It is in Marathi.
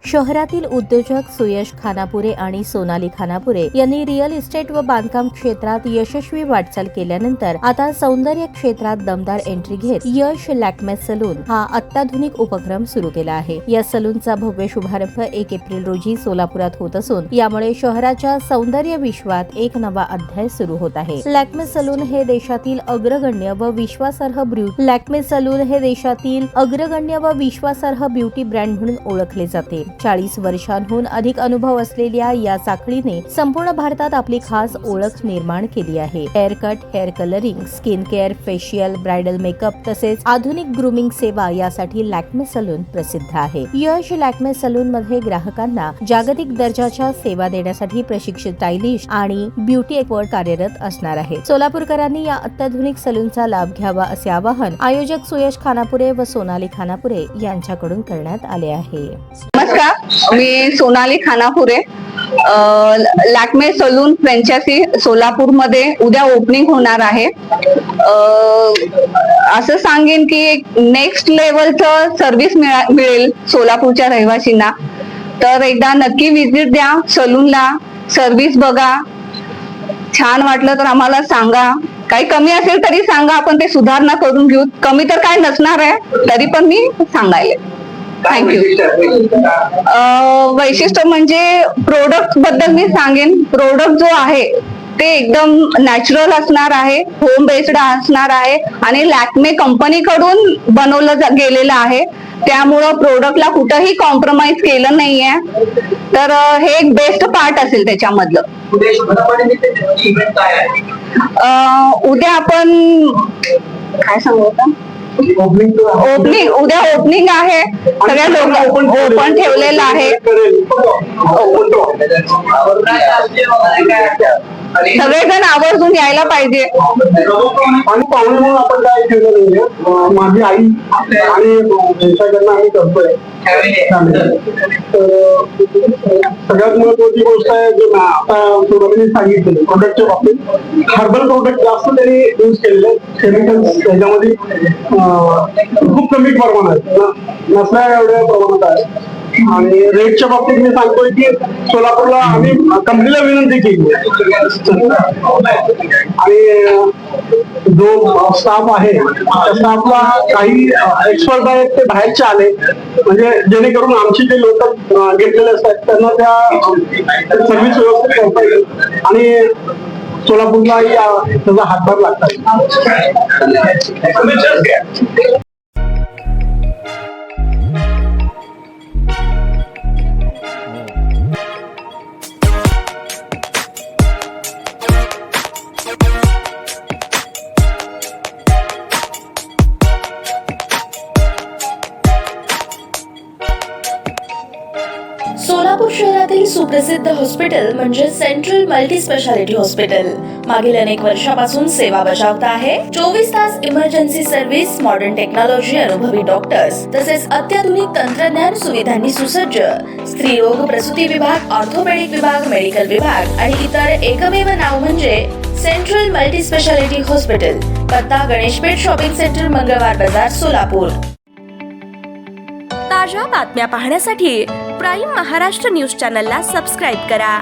शहरातील उद्योजक सुयश खानापुरे आणि सोनाली खानापुरे यांनी रिअल इस्टेट व बांधकाम क्षेत्रात यशस्वी वाटचाल केल्यानंतर आता सौंदर्य क्षेत्रात दमदार एंट्री घेत यश लॅक्मे सलून हा अत्याधुनिक उपक्रम सुरू केला आहे। या सलूनचा भव्य शुभारंभ 1 एप्रिल रोजी सोलापुरात होत असून यामुळे शहराच्या सौंदर्य विश्वात एक नवा अध्याय सुरू होत आहे। लॅक्मे सलून हे देशातील अग्रगण्य व विश्वासार्ह ब्युटी ब्रँड म्हणून ओळखले जाते। 40 वर्षांहून अधिक अनुभव असलेल्या या साखळीने संपूर्ण भारतात आपली खास ओळख निर्माण केली आहे। Hair cut, hair colouring, skin care, facial, bridal makeup तसेच आधुनिक ग्रूमिंग सेवा यासाठी लॅक्मे सलून प्रसिद्ध आहे। यश लॅक्मे सलून मध्ये ग्राहकांना जागतिक दर्जाच्या सेवा देण्यासाठी प्रशिक्षित स्टायलिश आणि ब्युटी एक्सपर्ट कार्यरत असणार आहे। सोलापूरकरांनी या अत्याधुनिक सलूनचा लाभ घ्यावा असे आवाहन आयोजक सुयश खानापुरे व सोनाली खानापुरे यांच्याकडून करण्यात आले आहे। नमस्कार, मी सोनाली खानापुरे। लॅक्मे सलून फ्रँचायझी सोलापूर मध्ये उद्या ओपनिंग होणार आहे। असं सांगेन की एक नेक्स्ट लेवलचं सर्व्हिस मिळेल सोलापूरच्या रहिवासींना। तर एकदा नक्की विजिट द्या सलूनला, सर्व्हिस बघा, छान वाटलं तर आम्हाला सांगा। काही कमी असेल तरी सांगा, आपण ते सुधारणा करून घेऊ। कमी तर काय नसणार आहे, तरी पण मी सांगायले। थँक्यू। वैशिष्ट्य म्हणजे प्रोडक्ट बद्दल मी सांगेन। प्रोडक्ट जो आहे ते एकदम नॅचरल असणार आहे, होम बेस्ड असणार आहे आणि लॅक्मे कंपनी कडून बनवलं गेलेलं आहे। त्यामुळं प्रोडक्टला कुठेही कॉम्प्रोमाइज केलं नाहीये। तर हे एक बेस्ट पार्ट असेल त्याच्यामधलं। उद्या आपण काय सांगू आता, उद्या ओपनिंग आहे, सगळ्या लोक ओपन ठेवलेलं आहे। सगळेजण आवर्जून यायला पाहिजे। आणि पाहुणे म्हणून आपण काय केलं नाहीये, माझी आई आणि त्यांच्याकडनं आम्ही करतोय। सगळ्यात महत्वाची गोष्ट आहे जे आता सोनालीने सांगितलं, प्रोडक्टच्या बाबतीत हर्बल प्रोडक्ट जास्त त्यांनी यूज केलेले, केमिकल्स त्याच्यामध्ये खूप कमी प्रमाणात नसल्या एवढ्या प्रमाणात आहे। आणि रेटच्या बाबतीत मी सांगतोय की सोलापूरला आम्ही कंपनीला विनंती केली आणि जो स्टाफ आहे त्या स्टाफला काही एक्सपर्ट आहेत ते बाहेरचे आले, म्हणजे जेणेकरून आमचे जे लोक घेतलेले असतात त्यांना त्या सर्व्हिस व्यवस्थित करता येईल आणि सोलापूरला त्याचा हातभार लागतात। सोलापूर शहरातील सुप्रसिद्ध हॉस्पिटल म्हणजे सेंट्रल मल्टी स्पेशालिटी हॉस्पिटल मागील अनेक वर्षापासून सेवा बजावत आहे। 24 तास इमर्जन्सी सर्व्हिस, मॉडर्न टेक्नॉलॉजी, अनुभवी डॉक्टर्स तसेच अत्याधुनिक तंत्रज्ञान सुविधांनी सुसज्ज स्त्रीरोग प्रसूती विभाग, ऑर्थोपेडिक विभाग, मेडिकल विभाग आणि इतर एकमेव नाव म्हणजे सेंट्रल मल्टी स्पेशालिटी हॉस्पिटल। पत्ता गणेशपेठ शॉपिंग सेंटर, मंगळवार बाजार, सोलापूर। ताज्या बातम्या पाहण्यासाठी प्राईम महाराष्ट्र न्यूज चॅनलला सबस्क्राईब करा।